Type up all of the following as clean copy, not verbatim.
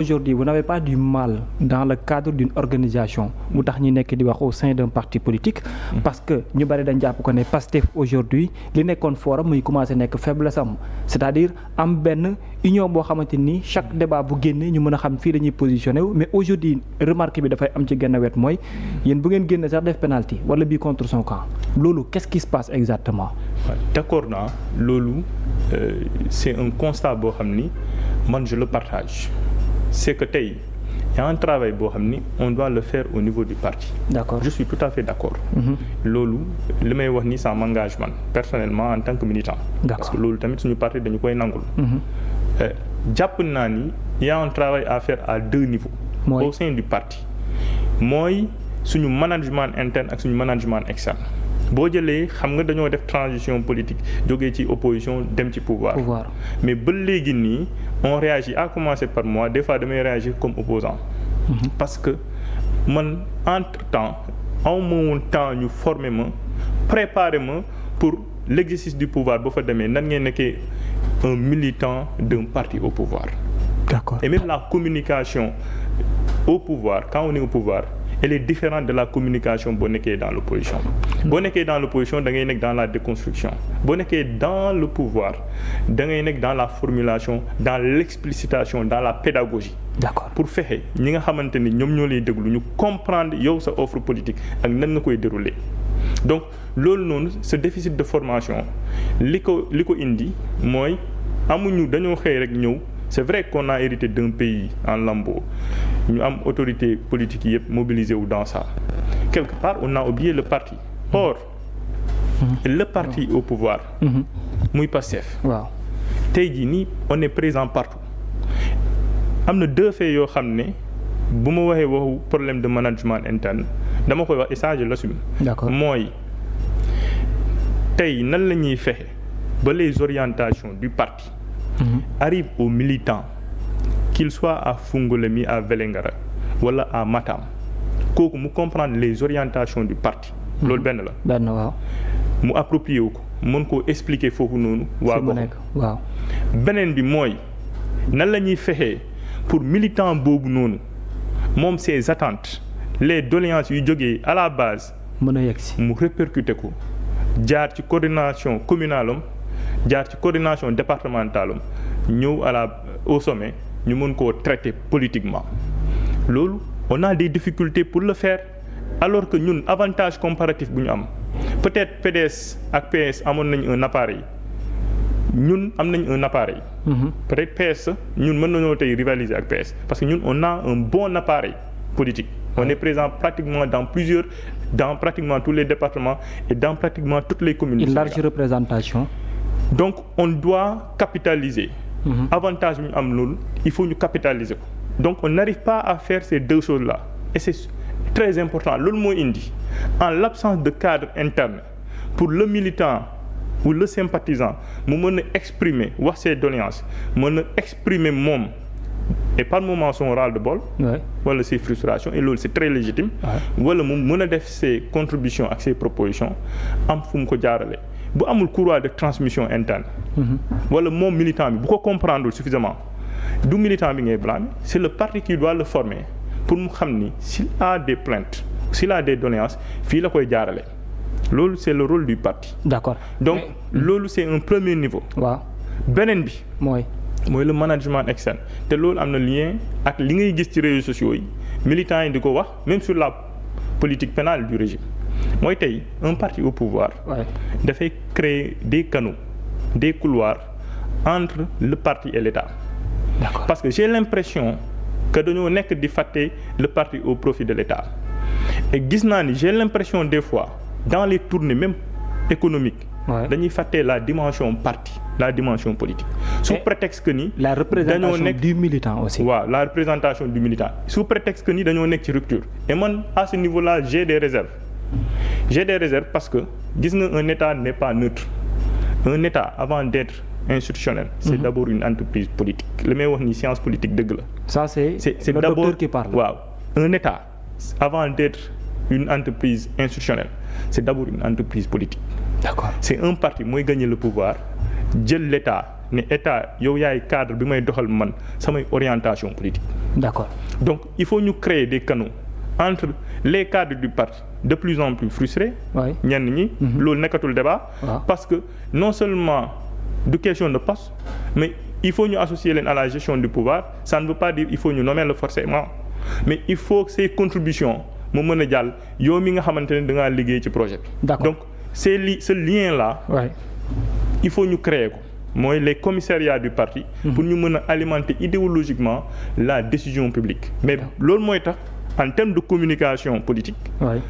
Aujourd'hui, vous n'avez pas du mal dans le cadre d'une organisation bu tax ñi nekk di wax au sein d'un parti politique parce que ñu bari dañ jàpp ko ne Pastef aujourd'hui li nekkoon forum muy commencé nekk faiblesse am c'est-à-dire am benn union boo xamante ni chaque débat bu génne ñu mën a xam fii dañuy positionné wu mais aujourd'hui remarque bi dafay am ci genn wet mooy yéen bu ngeen génne sax def penalty wala bii contre son camp loolu qu'est-ce qui se passe exactement. D'accord naa loolu c'est un constat boo xam ni man je le partage. C'est que tey y a un travail boo xam ni on doit le faire au niveau du parti. D'accord. Je suis tout à fait d'accord. Loolu li may wax ni ça m'engage man personnellement en tant que militant. Parce que loolu tamit suñu parti dañu koy nangul. Jàpp naa ni y a un travail à faire à deux niveaux. Au sein du parti. Mooy suñu management interne ak suñu management externe. boo jëlee xam nga dañoo def transition politique jógee ci opposition dem ci pouvoir. Mais ba léegi nii on réagit à commencer par moi des fois damay réagir comme opposant parce que man entre temps aw ma woon temps ñu former ma préparer ma pour l'exercice du pouvoir ba fa demee nan ngeen nekkee un militant d'un parti au pouvoir. D'accord. Et même la communication au pouvoir quand on est au pouvoir elle est différente de la communication boo nekkee dans l'opposition. Boo nekkee dans l'opposition da ngay nekk dans la déconstruction. Boo nekkee dans le pouvoir da ngay nekk dans la formulation, dans l'explicitation, dans la pédagogie. D'accord. Pour fexe ñi nga xamante ni ñoom ñoo lay déglu ñu comprendre yow sa offre politique ak nan nga koy dérouler. Donc loolu noonu ce déficit de formation li ko indi mooy amuñu dañoo xëy rek ñëw. C'est vrai qu'on a hérité d'un pays en lambeaux. Ñu am autorité politique yëpp mobilisé wu dans ça. Quelque part on a oublié le parti. Or le parti au pouvoir. muy Pastef. Waaw tey jii nii on est présent partout. Am na deux faits yoo xam ne bu ma waxee waxu problème de management interne dama koy wax et ça je l'assume. D'accord. Mooy tey nan la ñuy fexe ba les orientations du parti. Arrive aux militants qu'ils soient à Fungolemi à Vélingara wala à Matam kooku mu comprendre les orientations du parti. Loolu benn la. Waaw. Mu approprié wu ko mën koo expliquer foofu noonu. waa gox waaw. beneen bi mooy nan la ñuy fexee pour militant boobu noonu moom ses attentes les doléances yu jógee à la base. mën a yegsi mu répercuter ko jaar ci coordination communale am jaar ci coordination départementale ñëw au sommet ñu mën koo traiter politiquement loolu on a des difficultés pour le faire alors que ñun avantage comparatif bu ñu am peut-être PDS ak PS amoon nañ un appareil ñun am nañ un appareil. Peut-être PS ñun mën nañoo tey rivaliser ak PS parce que ñun on a un bon appareil politique. On est présent pratiquement dans pratiquement tous les départements et dans pratiquement toutes les communes. Une large représentation. Donc on doit capitaliser. Avantage bi ñu am loolu il faut ñu capitaliser ko. Donc on n'arrive pas à faire ces deux choses-là et c'est très important loolu moo indi en l'absence de cadre interne pour le militant ou le sympathisant mu mën a exprimer wax ses doléances mën a exprimer moom et par moment son ras-le-bol wala ses frustrations et loolu c'est très légitime wala mu mën a def ses contributions ak ses propositions am fu mu ko jaarale bu amul courroie de transmission interne wala moom militant bi bu ko comprendre suffisamment du militant bi ngay blâmer c'est le parti qui doit le former pour mu xam ni s'il a des plaintes s'il a des doléances fii la koy jaarale loolu c'est le rôle du parti. D'accord. Donc loolu c'est un premier niveau. Waaw. Beneen bi mooy le management externe te loolu am na lien ak li ngay gis ci réseaux sociaux yi militants yi di ko wax même sur la politique pénale du régime mooy tey un parti au pouvoir dafay créer des canaux des couloirs entre le parti et l'État. D'accord. Parce que j'ai l'impression que dañoo nekk di fàtte le parti au profit de l'État et gis naa ni j'ai l'impression des fois dans les tournées même économiques dañuy fàtte la dimension parti la dimension politique sous prétexte que ni la représentation du militant aussi. waaw la représentation du militant sous prétexte que ni dañoo nekk ci rupture et man à ce niveau-là j'ai des réserves parce que gis nga un État n'est pas neutre un État avant d'être institutionnel c'est d'abord une entreprise politique li may wax ni science politique dëgg la. Ça c'est le d'abord docteur qui parle. waaw un État avant d'être une entreprise institutionnelle c'est d'abord une entreprise politique. D'accord. C'est un parti mooy gagner le pouvoir jël l'état ne état yow yaay cadre bi may doxal man samay orientation politique. D'accord. Donc il faut ñu créer des canaux entre les cadres du parti de plus en plus frustrés. ñenn ñi. loolu nekkatul débat. parce que non seulement du question de poste mais il faut ñu associer leen à la gestion du pouvoir ça ne veut pas dire il faut ñu nommer le forcément mais il faut que ces contributions mu mën a jàll yow mi nga xamante ne da ngaa liggéey ci projet bi. donc ce lien là. il faut ñu créer ko mooy les commissariats du parti. pour ñu mën a alimenter idéologiquement la décision publique. mais loolu mooy tax en termes de communication politique.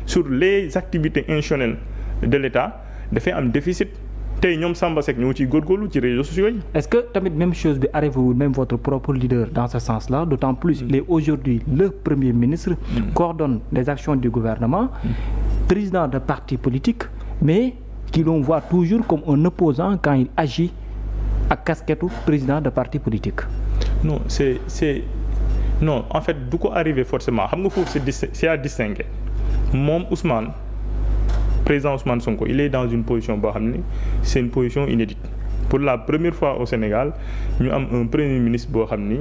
sur les activités institutionnelles de l'État dafay am déficit. tey ñoom Samba Seck ñoo ciy góorgóorlu ci réseaux sociaux yi. est-ce que tamit même chose bi arrivé wul même votre propre leader dans ce sens-là d'autant plus il est aujourd'hui le premier ministre. coordonne les actions du gouvernement. président de parti politique mais qui l'on voit toujours comme un opposant quand il agit ak casquette président de parti politique. non non en fait du ko arrivé forcément xam nga foofu c'est à distinguer moom Ousmane. Président Ousmane Sonko il est dans une position boo xam ne c'est une position inédite pour la première fois au Sénégal ñu am un premier ministre boo xam ni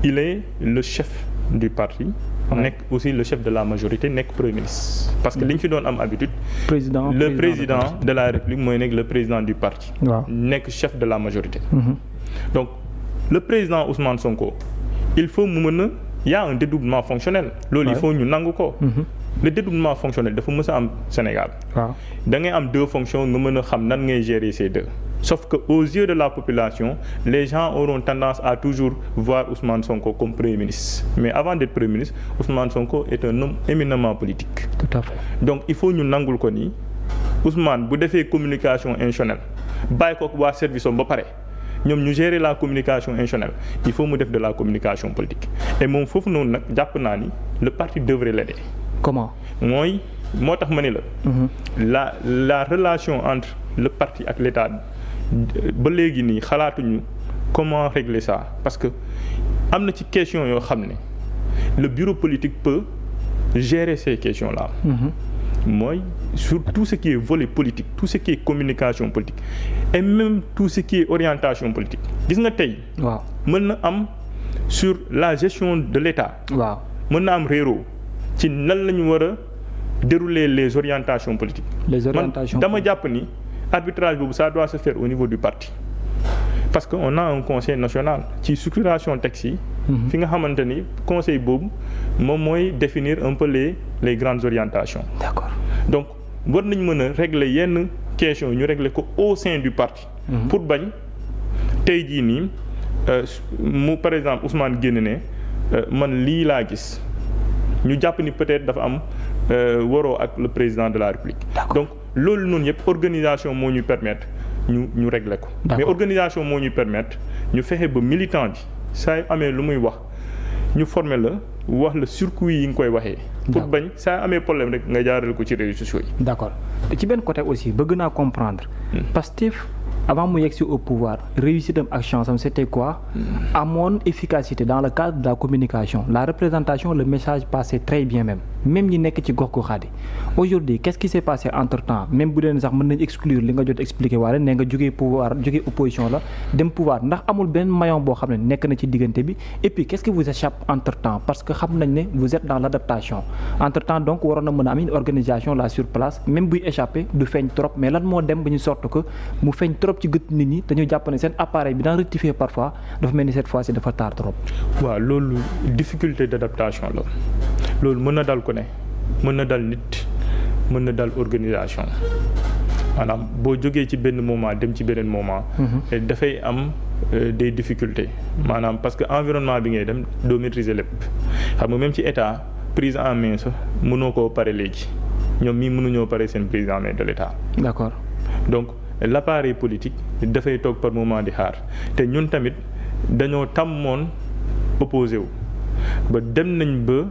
il est le chef du parti nekk aussi le chef de la majorité nekk premier ministre parce que li ñu fi doon am habitude le président de la République mooy nekk le président du parti nekk chef de la majorité donc le président Ousmane Sonko il faut mu mën a y a un dédoublement fonctionnel loolu il faut ñu nangu ko le dédoublement fonctionnel dafa mës a am Sénégal. da ngay am deux fonctions nga mën a xam nan ngay gérer ces deux. sauf que aux yeux de la population les gens auront tendance à toujours voir Ousmane Sonko comme premier ministre mais avant d'être premier ministre Ousmane Sonko est un homme éminemment politique. Tout à fait. donc il faut ñu nangul ko ni Ousmane bu defee communication institutionnelle bàyyi ko waa service am ba pare ñoom ñu gérer la communication institutionnelle il faut mu def de la communication politique et moom foofu noonu nag jàpp naa ni le parti devrait l'aider. Comment? moo tax ma ni la la relation entre le parti ak l'État ba léegi nii xalaatuñu comment régler ça parce que am na ci question yoo xam ne le bureau politique peut gérer ces questions là. mooy sur tout ce qui est volet politique tout ce qui est communication politique et même tout ce qui est orientation politique gis nga tey. mën na am sur la gestion de l'État. mën na am réeroo ci nan la ñu war a dérouler les orientations politiques. Dama jàpp ni arbitrage boobu ça doit se faire au niveau du parti parce que on a un conseil national ci structuration texte yi. fi nga xamante ni conseil boobu moom mooy définir un peu les grandes orientations. D'accord. donc war nañ mën a régler yenn questions ñu régler ko au sein du parti. pour bañ tey jii nii mu par exemple Ousmane génn ne man lii laa gis. ñu jàpp ni peut-être dafa am waroo ak le président de la République. donc loolu noonu yëpp organisation moo ñuy permettre ñu régler ko. mais organisation moo ñuy permettre ñu fexe ba militant bi saa yu amee lu muy wax ñu former la wax la circuit yi nga koy waxee. pour bañ saa amee problème rek nga jaarale ko ci réseaux sociaux yi. d'accord ci benn côté aussi bëgg naa comprendre. Pastef avant mu yegg si au pouvoir réussite am ak chance am c'était quoi amoon efficacité dans le cadre de la communication la représentation le message passait très bien même ñi nekk ci gox goxaat yi aujourd'hui qu'est-ce qui s'est passé entre temps même bu dee sax mën nañ exclure li nga jot expliqué waale ne nga jógee pouvoir jógee opposition la dem pouvoir ndax amul benn maillon boo xam ne nekk na ci diggante bi et puis qu'est-ce qui vous échappe entre temps parce que xam nañ ne vous êtes dans l'adaptation entre temps donc waroon na mën a am une organisation là sur place même buy échappé du feeñ trop mais lan moo dem ba ñu sorte que mu feeñ trop ci gët nit ñi dañu jàpp ne seen appareil bi dans rectifier parfois dafa mel ni cette fois-ci dafa tard trop. waaw loolu difficulté d'adaptation la loolu mën na dal ku ne mën na dal nit mën na dal organisation maanaam boo jógee ci benn moment dem ci beneen moment. dafay am des difficultés maanaam parce que environnement bi ngay dem doo maîtriser lépp xam nga même ci état prise en main sax mënoo koo pare léegi ñoom mii mënuñoo pare seen prise en main de l'état. D'accord. donc l'appareil politique dafay toog par moment di xaar te ñun tamit dañoo tàmmoon opposé wu ba dem nañ ba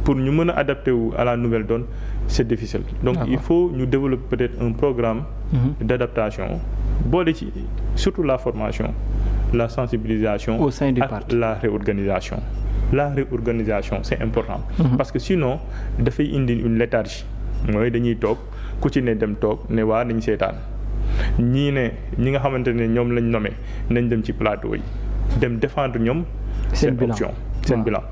pour ñu mën a adapté wu à la nouvelle donne c'est difficile donc il faut ñu développer peut-être un programme d'adaptation boole ci surtout la formation la sensibilisation au sein du ak parti. la réorganisation c'est important parce que sinon dafay indi une léthargie mooy dañuy toog ku ci ne dem toog ne waa nañ seetaan ñii ne ñi nga xamante ne ñoom lañ nommé nañ dem ci plateau yi dem défendre ñoom seen option seen bilan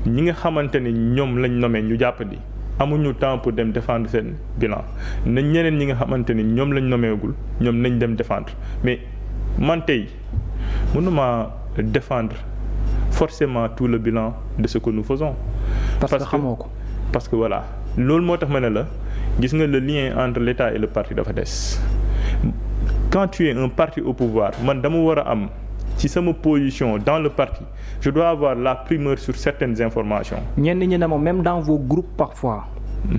ñi nga xamante ne ñoom lañ nommé ñu jàppandi amuñu temps pour dem défendre seen bilan nañ ñeneen ñi nga xamante ni ñoom lañ nommeegul ñoom nañ dem défendre mais man tey mënuma défendre forcément tout le bilan de ce que nous faisons. parce que xamoo ko. parce que voilà loolu moo tax ma ne la gis nga le lien entre l'État et le parti dafa des quand tu es un parti au pouvoir man dama war a am ci sama position dans le parti je dois avoir la primeur sur certaines informations. ñenn ñi ne moom même dans vos groupes parfois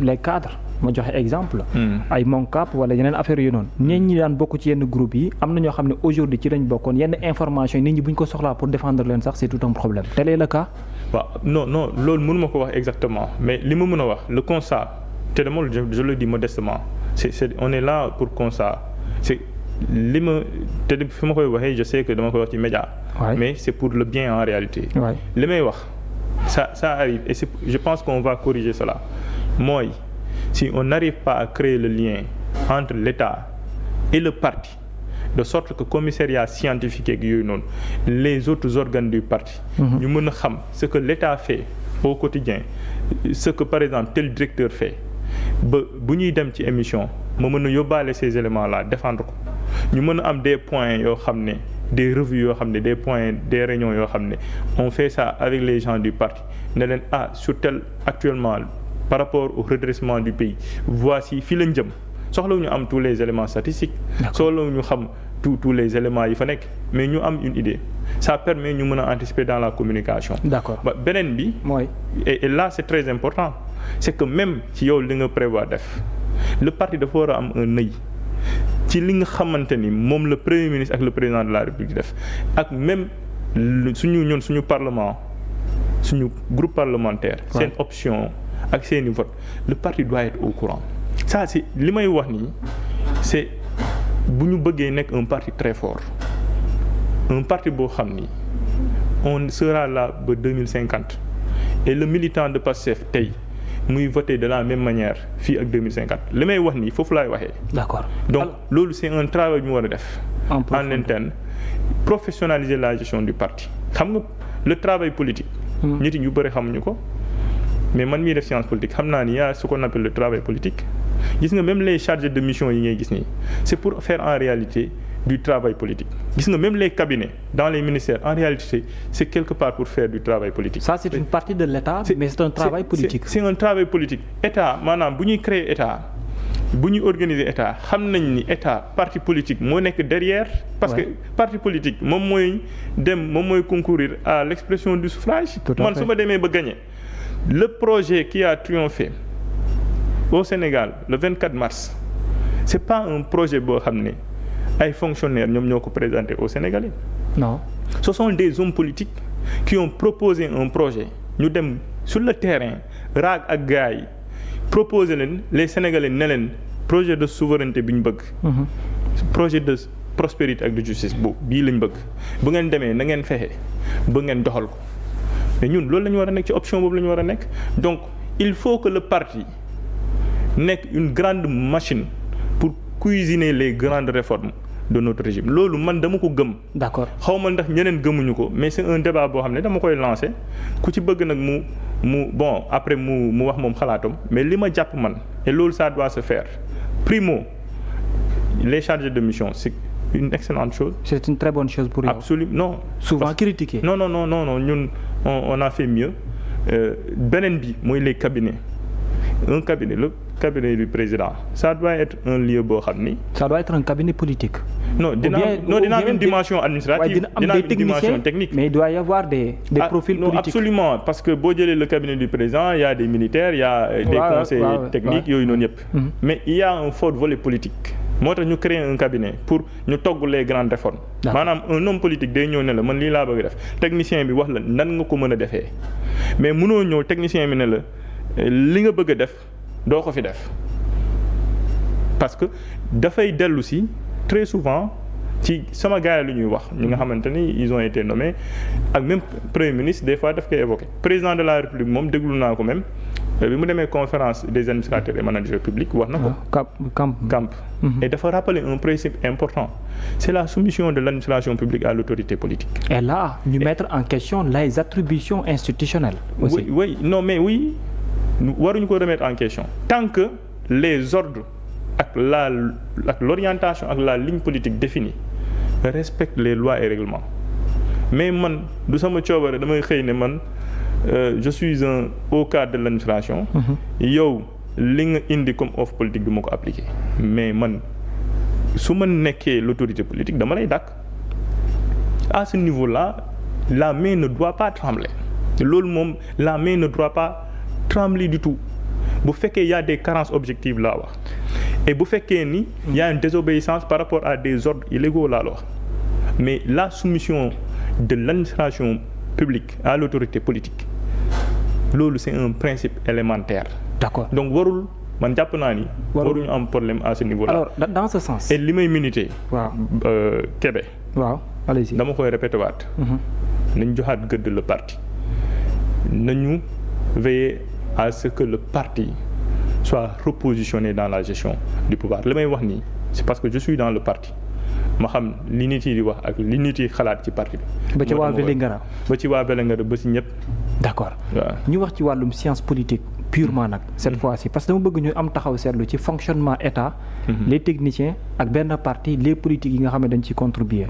les cadres ma joxe exemple. ay Moncap wala yeneen affaire yu noonu. ñenn ñi daan bokk ci yenn groupe yi am na ñoo xam ne aujourd'hui ci lañ bokkoon yenn information yi nit ñi bu ñu ko soxlaa pour défendre leen sax c'est tout un problème. tel est le cas. waaw non loolu mënu ma ko wax exactement mais li ma mën a wax le constat te dama je le dis modestement c'est on est là pour constat c'est li ma te fi ma koy waxee je sais que dama koy wax ci média. mais c'est pour le bien en réalité. li may wax ça arrive et je pense qu'on va corriger cela mooy si on n'arrive pas à créer le lien entre l'État et le parti de sorte que commissariat scientifique ak yooyu noonu les autres organes du parti ñu mën a xam ce que l'État fait au quotidien ce que par exemple tel directeur fait ba bu ñuy dem ci émission ma mën a yóbbaale ces éléments là défendre ko ñu mën a am des points yoo xam ne des revues yoo xam ne des points des réunions yoo xam ne on fait ça avec les gens du parti ne leen sur tel actuellement par rapport au redressement du pays voici fii lañ jëm soxlawuñu am tous les éléments statistiques soxlawuñu xam tous les éléments yi fa nekk mais ñu am une idée ça permet ñu mën a anticiper dans la communication. D'accord. ba beneen bi mooy et là c'est très important c'est que même ci yow li nga prévoir def le parti dafa war a am un œil ci li nga xamante ni moom le premier ministre ak le président de la République def ak même suñu parlement suñu groupe parlementaire seen option ak seeni vote le parti doit être au courant ça c'est li may wax nii c'est bu ñu bëggee nekk un parti très fort un parti boo xam ni on sera là ba 2050 et le militant de Pastef tey muy voter de la même manière fii ak 2050 li may wax nii foofu laay waxee. D'accord. donc loolu c'est un travail ñu war a def. en interne professionnaliser la gestion du parti xam nga le travail politique. nit ñu bëri xamuñu ko. mais man mii def science politique xam naa ni y a ce qu'on appelle le travail politique gis nga même les chargés de mission yi ngay gis nii c'est pour faire en réalité du travail politique gis nga même les cabinets dans les ministères en réalité c'est quelque part pour faire du travail politique. Ça c'est une partie de l'État mais c'est un travail politique. C'est un travail politique état maanaam bu ñuy créer état bu ñuy organiser état xam nañ ni état parti politique moo nekk derrière. parce que parti politique moom mooy concourir à l'expression du suffrage. man su ma demee ba gagner. Le projet qui a triomphé au Sénégal le 24 mars c'est pas un projet boo xam ne ay fonctionnaires ñoom ñoo ko présenté aux Sénégalais. Non. Ce sont des hommes politiques qui ont proposé un projet ñu dem sur le terrain raag ak gars yi proposer leen les Sénégalais ne leen projet de souveraineté bi ñu bëgg. projet de prospérité ak de justice bii lañ bëgg bu ngeen demee na ngeen fexe ba ngeen doxal ko. mais ñun loolu la ñu war a nekk ci option boobu la ñu war a nekk donc il faut que le parti nekk une grande machine pour cuisiner les grandes réformes de notre régime loolu man dama ko gëm. D'accord. xaw ma ndax ñeneen gëmuñu ko mais c'est un débat boo xam ne dama koy lancer ku ci bëgg nag mu bon après mu wax moom xalaatam mais li ma jàpp man et loolu ça doit se faire primo les chargés de mission c'est une excellente chose. C'est une très bonne chose pour yow. Absolument non. Souvent critiqué. Non ñun on a fait mieux beneen bi mooy les cabinets un cabinet le cabinet du président ça doit être un lieu boo xam ni. Ça doit être un cabinet politique. Non dina am une dimension administrative dina am une dimension technique. Mais il doit y avoir des profils politiques. Absolument parce que boo jëlee le cabinet du président il y a des militaires il y a des conseillers techniques yooyu noonu yëpp. Mais il y a un fort volet politique. moo tax ñu créer un cabinet pour ñu togg les grandes réformes. maanaam un homme politique day ñëw ne la man lii laa bëgg def technicien bi wax la nan nga ko mën a defee mais mënoo ñëw technicien bi ne la li nga bëgg a def doo ko fi def parce que dafay dellu si très souvent ci sama gars yi lu ñuy wax ñi nga xamante ni ils ont été nommés ak même premier ministre des fois daf koy évoqué président de la république moom déglu naa ko même bi mu demee conférence des administrateurs et managers publics wax na ko. Camp. Et dafa rappeler un principe important c'est la soumission de l'administration publique à l'autorité politique. Et là ñu mettre en question les attributions institutionnelles. aussi oui non mais oui waruñu ko remettre en question tant que les ordres ak l'orientation ak la ligne politique définie respectent les lois et règlements mais man du sama coobare damay xëy ne man je suis un haut cadre de l'administration. yow li nga indi comme offre politique du ma ko appliquer mais man su ma nekkee l'autorité politique dama lay dàkk à ce niveau-là la main ne doit pas trembler loolu moom la main ne doit pas trembler du tout bu fekkee y a des carences objectives laa wax et bu fekkee ni y a une désobéissance par rapport à des ordres illégaux laa wax mais la soumission de l'administration publique à l'autorité politique loolu c'est un principe élémentaire. D'accord. Donc warul man jàpp naa ni. waruñu am problème à ce niveau-là. Alors dans ce sens. et li may militer. waaw Kébé. waaw allez-y. dama koy répété waat. nañ joxaat gëdd le parti. nañu veiller à ce que le parti soit repositionné dans la gestion du pouvoir li may wax nii c'est parce que je suis dans le parti ma xam li nit yi di wax ak li nit yi xalaat ci parti bi. ba ci waa Vélingara. ba ci waa Vélingara ba ci ñëpp. d'accord waaw ñu wax ci wàllum science politique purement nag cette fois-ci parce que dama bëgg ñu am taxaw seetlu ci fonctionnement état. les techniciens ak benn partie les politiques yi nga xam ne dañ ci contribuer.